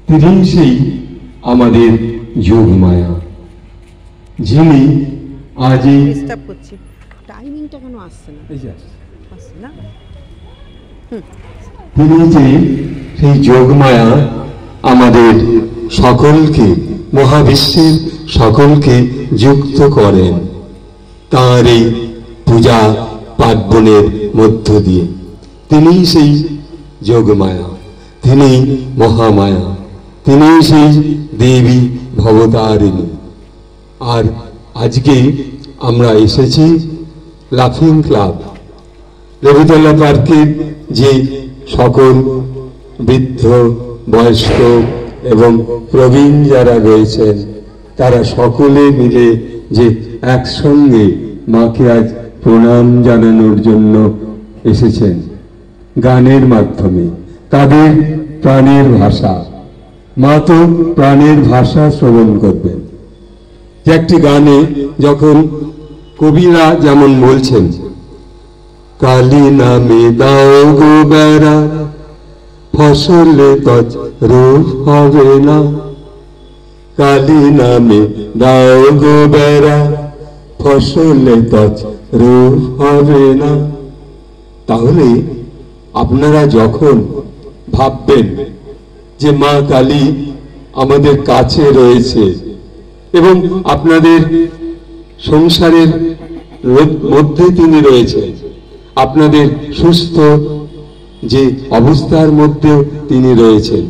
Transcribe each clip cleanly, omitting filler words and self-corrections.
তিনি সেই আমাদের যোগমায়া, যিনি আজ এই ডিস্টার্ব করছি, টাইমিংটা কেন আসছে না? আসছে না। তিনি যে সেই যোগমায়া আমাদের সকলকে, মহাবিশ্বের সকলকে যুক্ত করেন তাঁর এই পূজা পার্বণের মধ্য দিয়ে। তিনি সেই যোগমায়া, তিনি মহামায়া, তিনি সেই দেবী ভবতারিণী। আর আজকে আমরা এসেছি লাফিং ক্লাব, দেবীতলা পার্কের যে সকল বৃদ্ধ, বয়স্ক এবং প্রবীণ যারা রয়েছেন, তারা সকলে মিলে যে একসঙ্গে মাকে আজ প্রণাম জানানোর জন্য এসেছেন গানের মাধ্যমে। তাদের প্রাণের ভাষা, মা তো প্রাণের ভাষা শ্রবণ করবেন। যে একটি গানে যখন কবিরা যেমন বলছেন, কালী নামে দাও গো বেড়া, ফসলে তজ রূপ হবে না, কালী নামে দাও গো বেড়া, ফসলে তজ রূপ হবে না। তাহলে আপনারা যখন ভাববেন যে মা কালী আমাদের কাছে রয়েছে এবং আপনাদের সংসারের মধ্যে তিনি রয়েছেন, আপনাদের সুস্থ যে অবস্থার মধ্যেও তিনি রয়েছেন,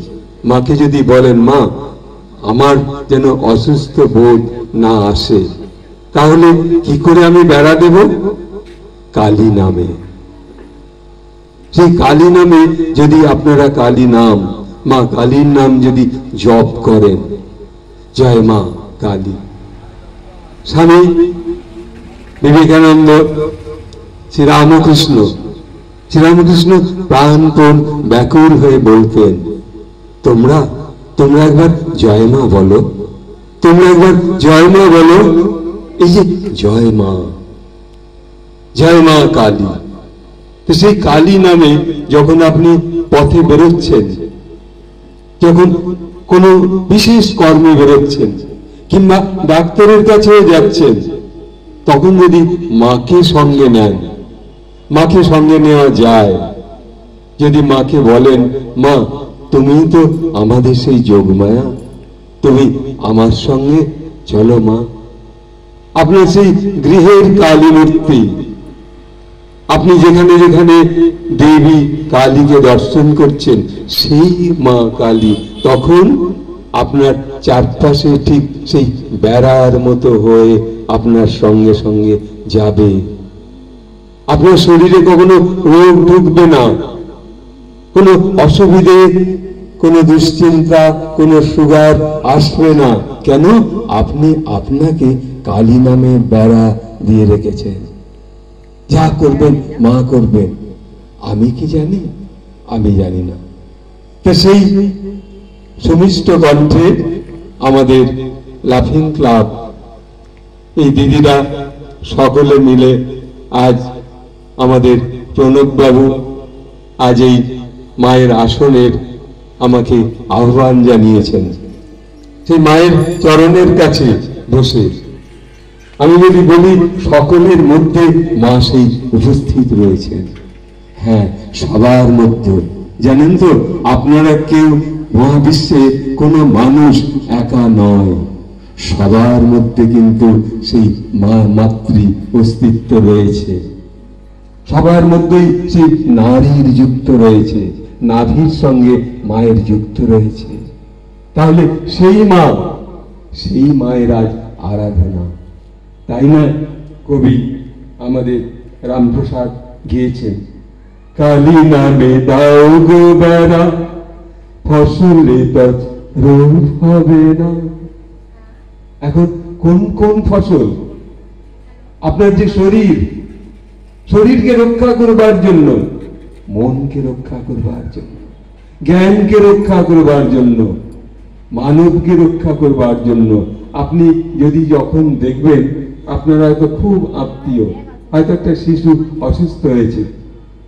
মাকে যদি বলেন মা আমার যেন অসুস্থ বোধ না আসে, তাহলে কি করে আমি বেড়া দেব? কালী নামে। সেই কালী নামে যদি আপনারা কালী নাম, মা কালীর নাম যদি জপ করেন, জয় মা কালী। স্বামী বিবেকানন্দ, শ্রীরামকৃষ্ণ প্রাণপণ ব্যাকুল হয়ে বলতেন, তোমরা একবার জয় মা বলো, তোমরা একবার জয় মা বলো। এই যে জয় মা কালী, তো সেই কালী নামে যখন আপনি পথে বেরোচ্ছেন, যখন কোনো বিশেষ কর্মে বেরোচ্ছেন কিংবা ডাক্তারের কাছেও যাচ্ছেন, তখন যদি মাকে সঙ্গে নেন, মাকে সঙ্গে নেওয়া যায়, যদি মাকে বলেন মা তুমি তো আমাদের সেই যোগমায়া, তুমি আমার সঙ্গে চলো মা। আপনার সেই গৃহের কালী মূর্তি, আপনি যেখানে যেখানে দেবী কালীকে দর্শন করছেন, সেই মা কালী তখন আপনার চারপাশে ঠিক সেই বেড়ার মতো হয়ে আপনার সঙ্গে সঙ্গে যাবে। আপনার শরীরে কখনো রোগ ঢুকবে না, কোনো অসুবিধে, কোনো দুশ্চিন্তা, কোনো সুগার আসবে না। কেন? আপনি আপনাকে কালী নামে বেড়া দিয়ে রেখেছেন। যা করবেন মা করবেন। আমি কি জানি? আমি জানি না। তো সেই সুমিষ্ট কণ্ঠে আমাদের লাফিং ক্লাব এই দিদিরা সকলে মিলে আজ আমাদের প্রণববাবু আজ এই মায়ের আসনের আমাকে আহ্বান জানিয়েছেন। সেই মায়ের চরণের কাছে বসে আমি যদি বলি সকলের মধ্যে মা সেই উপস্থিত রয়েছেন। হ্যাঁ, সবার মধ্যে। জানেন তো আপনারা কেউ মহাবিশ্বে কোনো মানুষ একা নয়, সবার মধ্যে কিন্তু সেই মা মাতৃ অস্তিত্ব রয়েছে। সবার মধ্যেই সেই নারীর যুক্ত রয়েছে, নাভির সঙ্গে মায়ের যুক্ত রয়েছে। তাহলে সেই মায়ের আজ আরাধনা, তাই না? কবি আমাদের রামপ্রসাদ গিয়েছেন, কালী নামে দাও গো বেড়া, ফসলে তজ রোগ হবে না। এখন কোন কোন ফসল? আপনার যে শরীরকে রক্ষা করবার জন্য, মনকে রক্ষা করবার জন্য, জ্ঞানকে রক্ষা করবার জন্য, মানবকে রক্ষা করবার জন্য। আপনি যদি যখন দেখবেন আপনারা হয়তো খুব আত্মীয়, হয়তো একটা শিশু অসুস্থ হয়েছে,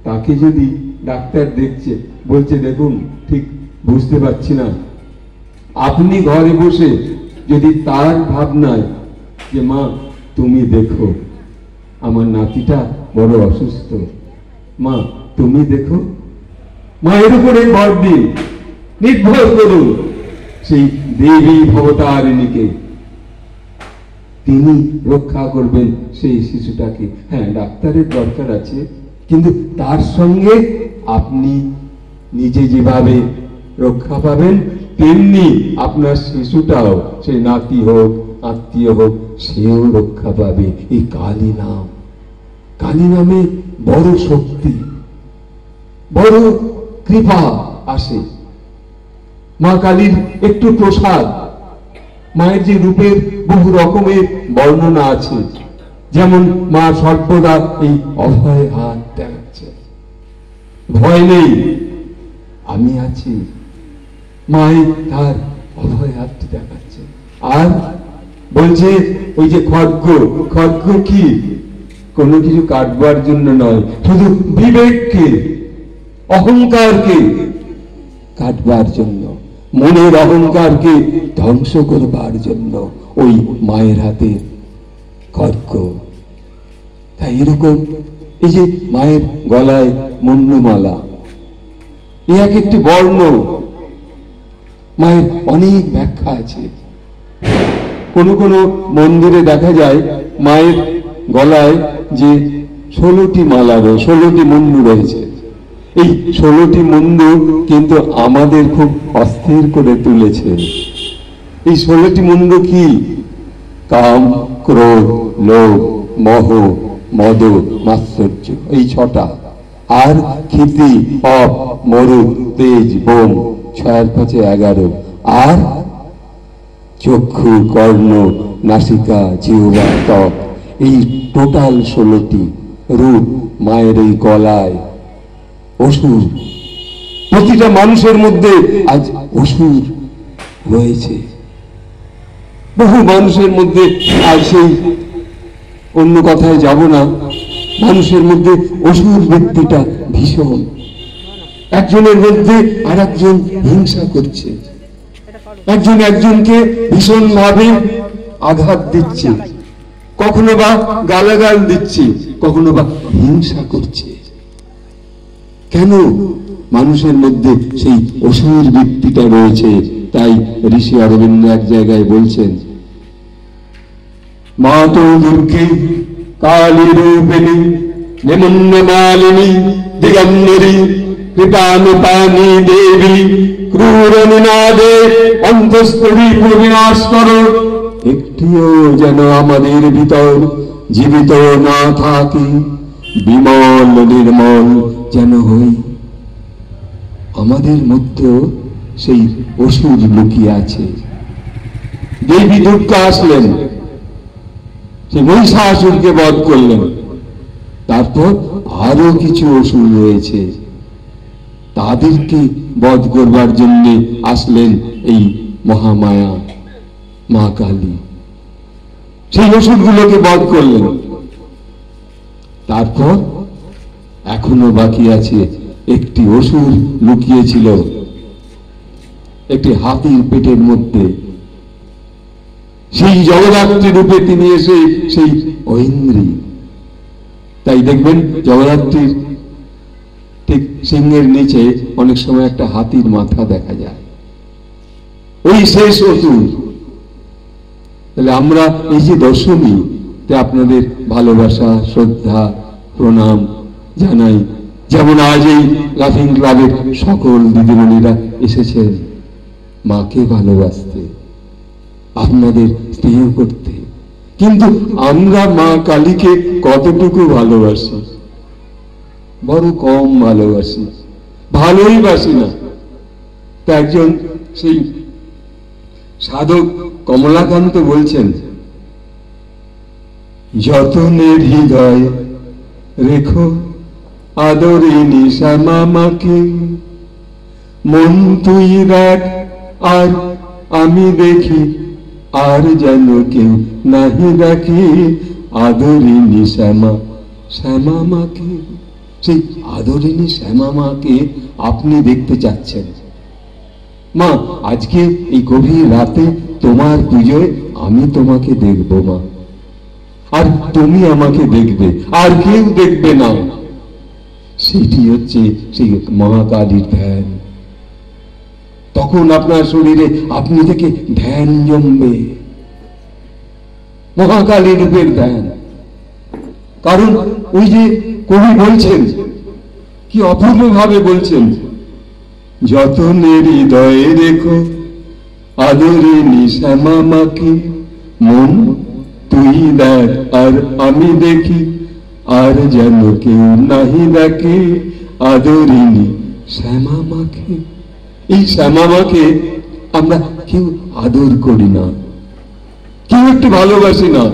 তাকে যদি ডাক্তার দেখছে, বলছে দেখুন ঠিক বুঝতে পারছি না, আপনি ঘরে বসে যদি তার ভাবনায় যে মা তুমি দেখো আমার নাতিটা বড় অসুস্থ, মা তুমি দেখো, মায়ের উপরে ভর দিন, নির্ভর করুন সেই দেবী ভবতারিণীকে। তিনি রক্ষা করবেন সেই শিশুটাকে। হ্যাঁ, ডাক্তারের দরকার আছে, কিন্তু তার সঙ্গে আপনি নিজে যেভাবে রক্ষা পাবেন তেমনি আপনার শিশুটাও, সেই নাতি হোক আত্মীয় হোক, সেও রক্ষা পাবে। এই কালী নাম, কালী নামে বড় শক্তি, বড় কৃপা আসে। মা কালীর একটু প্রসাদ, মায়ের যে রূপের বহু রকমের বর্ণনা আছে, যেমন মা সর্বদা এই অভয় হাত দেখাচ্ছে, ভয় নেই, আমি আছি। মাই তার অভয় হাত দেখাচ্ছে। আর বলছে ওই যে খড়গ, খড়গ কি কোনো কিছু কাটবার জন্য নয়, শুধু বিবেককে, অহংকারকে কাটবার জন্য, মনের অহংকারকে ধ্বংস করবার জন্য ওই মায়ের হাতে খড়গ। তাই এরকম এই যে মায়ের গলায় মুন্ডমালা, এ এক একটি বর্ণ, মায়ের অনেক ব্যাখ্যা আছে। কোন কোন মন্দিরে দেখা যায় মায়ের গলায় যে 16টি মালা রয়েছে, 16টি মুন্ডু রয়েছে। এই 16টি মুন্ডু কিন্তু আমাদের খুব অস্থির করে তুলেছে। এই 16টি মুন্ডু কি? কাম, ক্রোধ, লোভ, মোহ, মদ, মাৎসর্য, এই 6টা। আর ক্ষিতি, অপ, মরুদ, তেজ, বোম, 6 আর 5 11। আর চক্ষু, কর্ণ, নাসিকা, জিহ্বা, ত্বক, এই টোটাল 16টি রূপ মায়ের এই গলায়। অসুর, প্রতিটা মানুষের মধ্যে আজ অসুর রয়েছে, বহু মানুষের মধ্যে। আর সেই অন্য কথায় যাব না, মানুষের মধ্যে অসুর ব্যক্তিটা ভীষণ। একজনের মধ্যে আর একজন হিংসা করছে, একজন একজনকে ভীষণ ভাবে আঘাত দিচ্ছে, কখনো বা গালাগাল দিচ্ছে, কখনো বা হিংসা করছে। কেন? মানুষের মধ্যে সেই অসুর ব্যক্তিটা রয়েছে। তাই ঋষি অরবিন্দ এক জায়গায় বলছেন, মাতো দুর্গে কালী রূপিণী নিমন্ন মালিনী দিগম্বরী কৃপানুপানি দেবী ক্রূর নিনাদে অন্তঃস্থলী বিনাশ করো। একটিও যেন আমাদের ভিতর জীবিত না থাকে, বিমল নির্মল যেন হই। আমাদের মধ্যে সেই অসুর লুকিয়ে আছে। দেবী দুর্গা আসলেন, সেই মহিষাসুরকে বধ করলেন। তারপর আরো কিছু অসুর রয়েছে, তাদেরকে বধ করবার জন্য আসলেন এই মহামায়া মা কালী। সেই অসুরগুলোকে বধ করলেন। তারপর এখনো বাকি আছে, একটি অসুর লুকিয়েছিল একটি হাতির পেটের মধ্যে। সেই জগদ্ধাত্রী রূপে তিনি এসে সেই ঐন্দ্রী। তাই দেখবেন জগদ্ধাত্রীর ঠিক সিংহের নিচে অনেক সময় একটা হাতির মাথা দেখা যায়, ওই শেষ অসুর। তাহলে আমরা এই যে দশমী, আপনাদের ভালোবাসা, শ্রদ্ধা, প্রণাম জানাই। যেমন আজ এই লাফিং ক্লাবের সকল দিদিমণিরা এসেছেন মাকে ভালোবাসতে, আপনাদের স্নেহ করতে। কিন্তু আমরা মা কালীকে কতটুকু ভালোবাসি? বড় কম ভালোবাসি, ভালোই বাসি না। তা একজন সেই সাধক কমলাকান্ত বলছেন, যতনের হৃদয় রেখো আদরিনী শ্যামামাকে, মন তুই রাখ আর আমি দেখি, আর যেন কেউ নাহি রাখি আদরিনী শ্যামা শ্যামামাকে। সেই আদরিনী শ্যামামাকে আপনি দেখতে চাচ্ছেন, মা আজকে এই গভীর রাতে তোমার পুজোয় আমি তোমাকে দেখব মা, আর তুমি আমাকে দেখবে, আর কেউ দেখবে না। সেটি হচ্ছে সেই মহাকালীর ধ্যান। তখন আপনার শরীরে আপনি থেকে ধ্যান জমবে, মহাকালী রূপের ধ্যান। কারণ ওই যে কবি বলছেন, কি অপূর্ব ভাবে বলছেন, যতনের হৃদয়ে রেখো আদরে নিশামা মাকে, মন তুই দেখ আর আমি দেখি, আর যেন কেউ নাহি দেখে আদরিনী শ্যামা মাকে। এই শ্যামা মাকে আমরা কেউ আদর করি না, কেউ একটু ভালোবাসি না।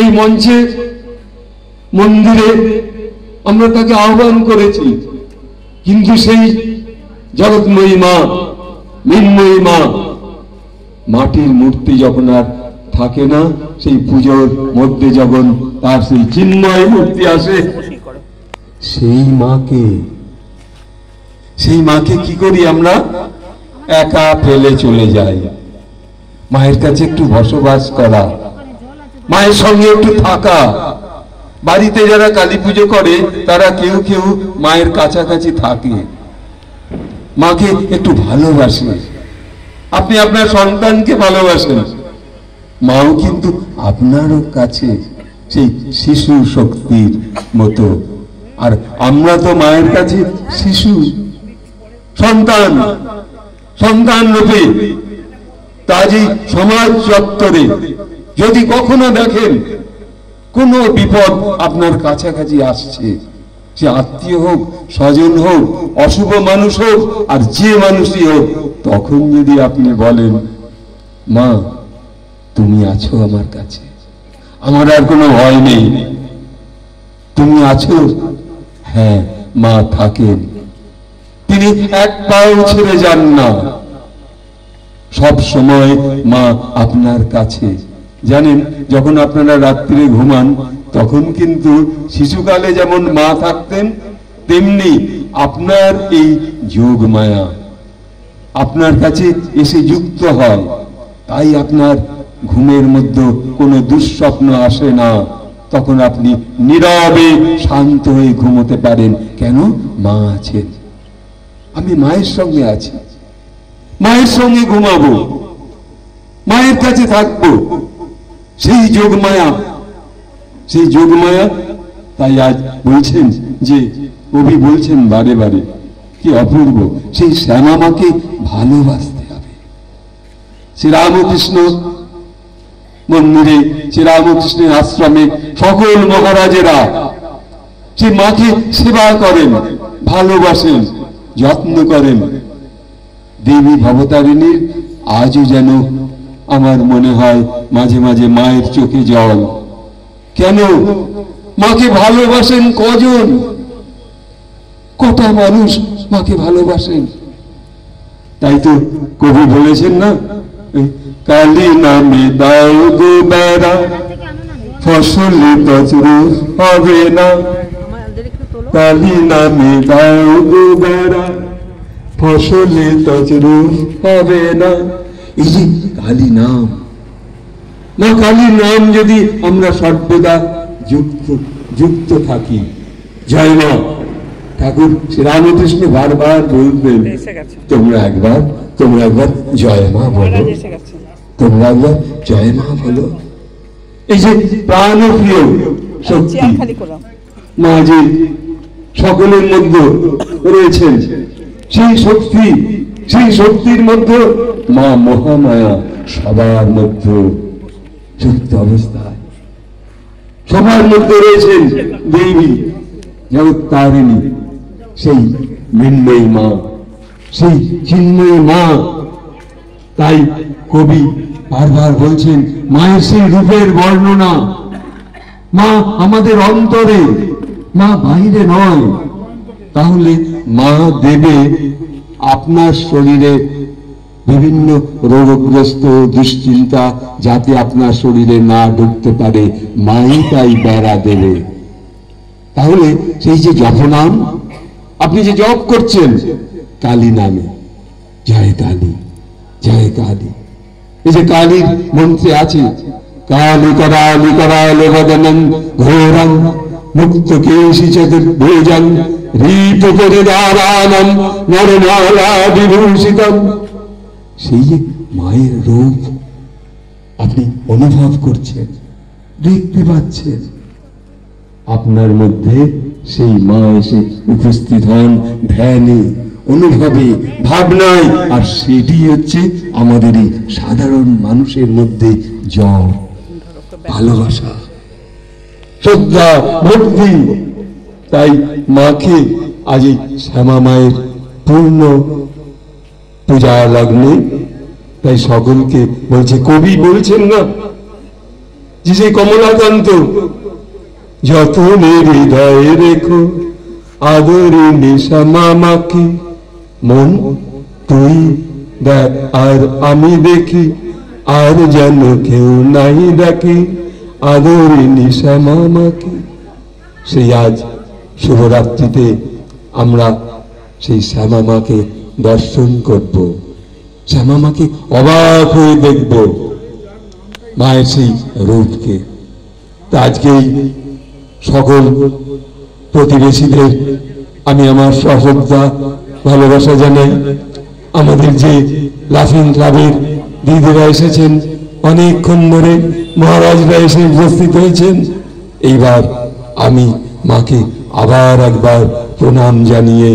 এই মঞ্চে মন্দিরে আমরা তাকে আহ্বান করেছি, কিন্তু সেই জগৎময়ী মা, মৃন্ময়ী মা, মাটির মূর্তি যখন আর থাকে না, সেই পুজোর মধ্যে যখন তার সেই চিন্ময় মূর্তি আসে, সেই মাকে কি করি আমরা? একা ফেলে চলে যাই। মায়ের কাছে একটু বসবাস করা, মায়ের সঙ্গে একটু থাকা। বাড়িতে যারা কালী পুজো করে তারা কেউ কেউ মায়ের কাছাকাছি থাকে, মাকে একটু ভালোবাসে। আপনি আপনার সন্তানকে ভালোবাসেন, মাও কিন্তু আপনারও কাছে সেই শিশু শক্তির মতো। আর আমরা তো মায়ের কাছে শিশু, সন্তান রূপে। কাজী সমাজ চত্বরে যদি কখনো দেখেন কোনো বিপদ আপনার কাছাকাছি আসছে, সে আত্মীয় হোক, স্বজন হোক, অশুভ মানুষ হোক, আর যে মানুষই হোক, তখন যদি আপনি বলেন, মা তুমি আছো আমার কাছে, আমার আর কোনো ভয় নেই, তুমি আছো, হ্যাঁ মা থাকেন। তিনি এক পাও ছেড়ে যান না, সব সময় মা আপনার কাছে। জানেন, যখন আপনারা রাত্রে ঘুমান তখন কিন্তু শিশুকালে যেমন মা থাকতেন, তেমনি আপনার এই যোগ মায়া আপনার কাছে এসে যুক্ত হয়। তাই আপনার ঘুমের মধ্যে কোনো দুঃস্বপ্ন আসে না, তখন আপনি নীরবে শান্ত হয়ে ঘুমোতে পারেন। কেন? মা আছেন, আমি মায়ের সঙ্গে আছি, মায়ের সঙ্গে ঘুমাবো, মায়ের কাছে থাকবো। সেই যোগমায়া, সেই যোগমায়া। তাই আজ বলছেন যে, কবি বলছেন বারে বারে, কি অপূর্ব, সেই শ্যামা মাকে ভালোবাসতে হবে। শ্রীরামকৃষ্ণ মন্দিরে, শ্রীরামকৃষ্ণের আশ্রমে সকল মহারাজেরা সে মাকে সেবা করেন, ভালোবাসেন, যত্ন করেন। দেবী ভবতারিণীর আজও যেন আমার মনে হয় মাঝে মাঝে মায়ের চোখে জল। কেন? মাকে ভালোবাসেন কজন? কটা মানুষ মাকে ভালোবাসেন? তাই তো কবি বলেছেন না, কালী নামে দাও গো বেড়া, ফসলে তছরূপ হবে না। কালী নামে দাও গো বেড়া, ফসলে তছরূপ হবে না। এই যে কালী নাম, না কালীর নাম যদি আমরা সর্বদা যুক্ত থাকি। জয় মা। ঠাকুর শ্রীরামকৃষ্ণ বারবার বলতেন, তোমরা একবার জয় মা বলো, তোমরা একবার জয় মা বলো। এই যে প্রাণপ্রিয় শক্তি মা যে সকলের মধ্যে রয়েছেন, সেই শক্তির মধ্যে মা মহামায়া সবার মধ্যে যুক্ত অবস্থায়, সবার মধ্যে রয়েছেন দেবী জগত্তারিণী, সেই মৃন্ময়ী মা, সেই চিন্ময়ী মা। তাই কবি বারবার বলছেন, মায়ের সেই রূপের বর্ণনা। মা আমাদের অন্তরে, মা বাইরে নয়। তাহলে মা দেবে আপনার শরীরে বিভিন্ন রোগগ্রস্ত দুশ্চিন্তা যাতে আপনার শরীরে না ঢুকতে পারে, মাই তাই বেড়া দেবে। তাহলে সেই যে জপনাম, আপনি যে জপ করছেন কালী নামে, জয় কালী, জয় কালী। এই যে কালীর মন্ত্রে আছে, কালী করালি করালে বদনং ঘোরং মুক্ত কেশি চতুর্ভুজং রীপ করে দারানম নরমালা বিভূষিতম। সেই যে মায়ের রূপ আপনি অনুভব করছেন, দেখতে পাচ্ছেন, আপনার মধ্যে সেই মা এসে উপস্থিত হন ধ্যানে, অনুভবে, ভাবনায়। আর সেটি হচ্ছে আমাদের এই সাধারণ মানুষের মধ্যে জ্বর, ভালোবাসা, শ্রদ্ধা, ভক্তি। তাই মাকে আজ এই শ্যামা মায়ের পূর্ণ পূজা লগ্নে তাই সকলকে বলছে, কবি বলছেন না যে সেই কমলাকান্ত, যতনে হৃদয়ে রেখো আদরিণী শ্যামা মাকে, মন তুই দেখ আর আমি দেখি, আর যেন কেউ নাই দেখে আদরিণী শ্যামা মাকে। সেই আজ শুভরাত্রিতে আমরা সেই শ্যামা মাকে দর্শন করব, শ্যামা মাকে অবাক হয়ে দেখব, মায়ের সেই রূপকে। তা আজকেই সকল প্রতিবেশীদের আমি আমার সশ্রদ্ধা ভালোবাসা জানাই। আমাদের যে লাফিং ক্লাবের দিদিরা এসেছেন, অনেকক্ষণ ধরে মহারাজরা এসে উপস্থিত হয়েছেন। এইবার আমি মাকে আবার একবার প্রণাম জানিয়ে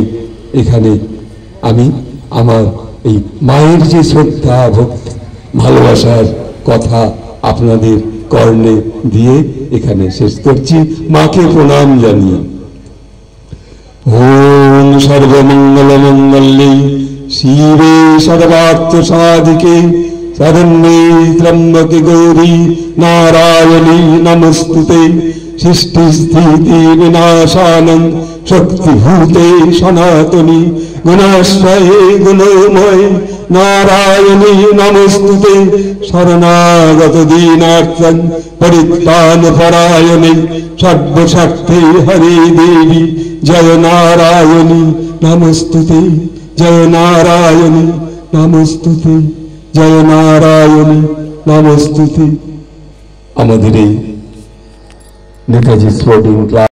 এখানে আমি আমার এই মায়ের যে শ্রদ্ধা ভক্তি ভালোবাসার কথা আপনাদের কর্ণে দিয়ে এখানে শেষ করছি, মাকে প্রণাম জানিয়ে। ওম সর্বমঙ্গল মঙ্গলে শিবে সর্বার্থ সাধিকে শরণ্যে ত্র্যম্বকে গৌরী নারায়ণী নমস্তুতে। সৃষ্টি স্থিতি বিনাশানং শক্তিভূতে সনাতনী গুণাশ্রয়ে গুণময় নারায়ণী নমস্তুতে। শরণাগত দীনার্থং পরিত্রাণ পরায়ণে সর্বশক্তি হরে দেবী জয় নারায়ণী নমস্তুতে। জয় নারায়ণী নমস্তুতে, জয় নারায়ণী নমস্তুতে। আমাদের এই নেতাজি স্পোর্টিং ক্লাব